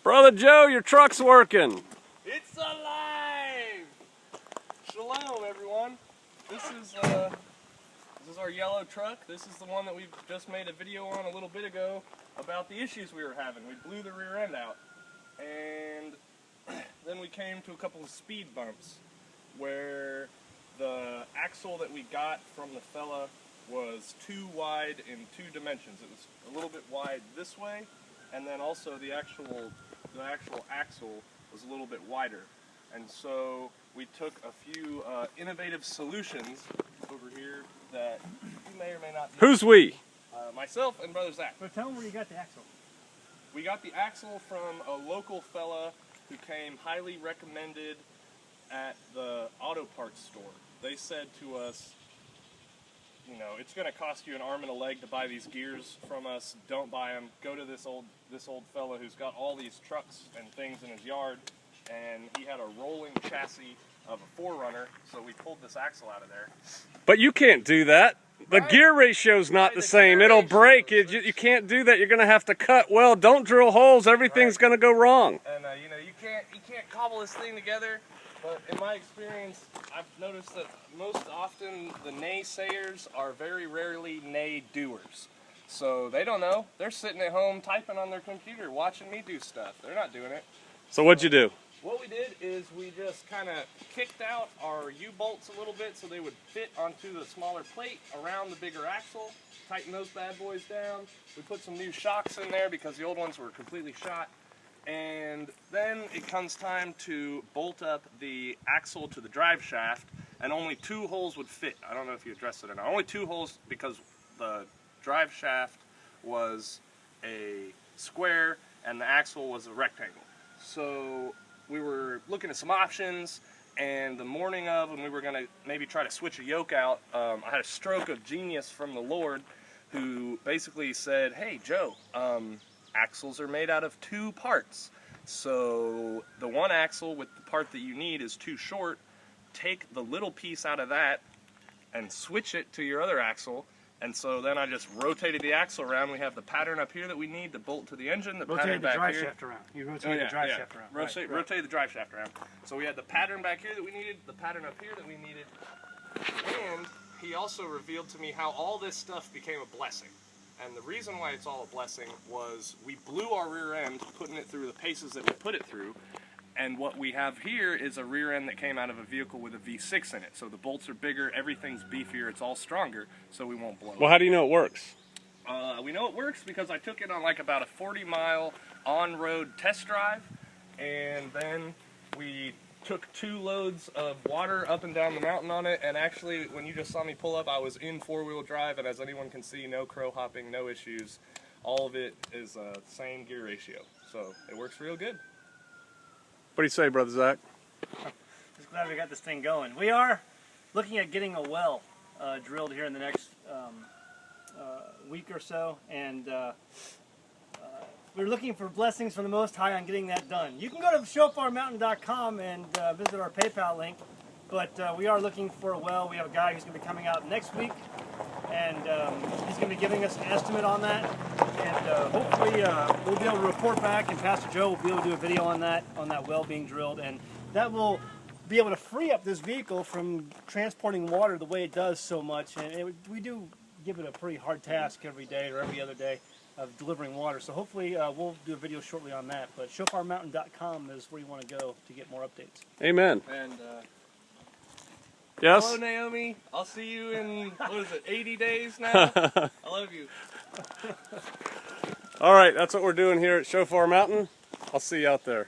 Brother Joe, your truck's working. It's alive! Shalom, everyone. This is our yellow truck. This is the one that we just made a video on a little bit ago about the issues we were having. We blew the rear end out, and then we came to a couple of speed bumps where the axle that we got from the fella was too wide in two dimensions. It was a little bit wide this way, and then also the actual axle was a little bit wider. And so we took a few innovative solutions over here that you may or may not know. Who's we? Myself and Brother Zach. So tell them where you got the axle. We got the axle from a local fella who came highly recommended at the auto parts store. They said to us, you know, it's going to cost you an arm and a leg to buy these gears from us. Don't buy them. Go to this old fella who's got all these trucks and things in his yard, and he had a rolling chassis of a 4Runner, so we pulled this axle out of there. But you can't do that. The Right. gear ratio's not the same. gear It'll ratio break. is- You can't do that. You're going to have to cut well. Don't drill holes. Everything's Right. going to go wrong. And you know, you can't cobble this thing together. But in my experience, I've noticed that most often the naysayers are very rarely nay-doers. So they don't know. They're sitting at home typing on their computer, watching me do stuff. They're not doing it. So what'd you do? What we did is we just kind of kicked out our U-bolts a little bit so they would fit onto the smaller plate around the bigger axle, tighten those bad boys down. We put some new shocks in there because the old ones were completely shot. And then it comes time to bolt up the axle to the drive shaft, and only 2 holes would fit. I don't know if you addressed it or not. Only 2 holes because the drive shaft was a square and the axle was a rectangle. So we were looking at some options, and the morning of when we were going to maybe try to switch a yoke out, I had a stroke of genius from the Lord who basically said, hey Joe, axles are made out of 2 parts. So the one axle with the part that you need is too short. Take the little piece out of that and switch it to your other axle. And so then I just rotated the axle around. We have the pattern up here that we need to bolt to the engine. The pattern back here. Rotate the drive shaft around. You rotate the drive shaft around. Rotate the drive shaft around. So we had the pattern back here that we needed, the pattern up here that we needed. And he also revealed to me how all this stuff became a blessing. And the reason why it's all a blessing was we blew our rear end putting it through the paces that we put it through. And what we have here is a rear end that came out of a vehicle with a V6 in it. So the bolts are bigger, everything's beefier, it's all stronger, so we won't blow. Well, how do you know it works? We know it works because I took it on like about a 40-mile on-road test drive, and then we took 2 loads of water up and down the mountain on it, and actually when you just saw me pull up, I was in 4-wheel drive, and as anyone can see, no crow hopping, no issues. All of it is the same gear ratio, so it works real good. What do you say, Brother Zach? Just glad we got this thing going. We are looking at getting a well drilled here in the next week or so, and we're looking for blessings from the Most High on getting that done. You can go to shofarmountain.com and visit our PayPal link, but we are looking for a well. We have a guy who's going to be coming out next week, and he's going to be giving us an estimate on that, and hopefully we'll be able to report back, and Pastor Joe will be able to do a video on that well being drilled, and that will be able to free up this vehicle from transporting water the way it does so much. And we do give it a pretty hard task every day or every other day of delivering water. So hopefully we'll do a video shortly on that. But shofarmountain.com is where you want to go to get more updates. Amen. And Yes? hello, Naomi. I'll see you in, what is it, 80 days now? I love you. All right, that's what we're doing here at Shofar Mountain. I'll see you out there.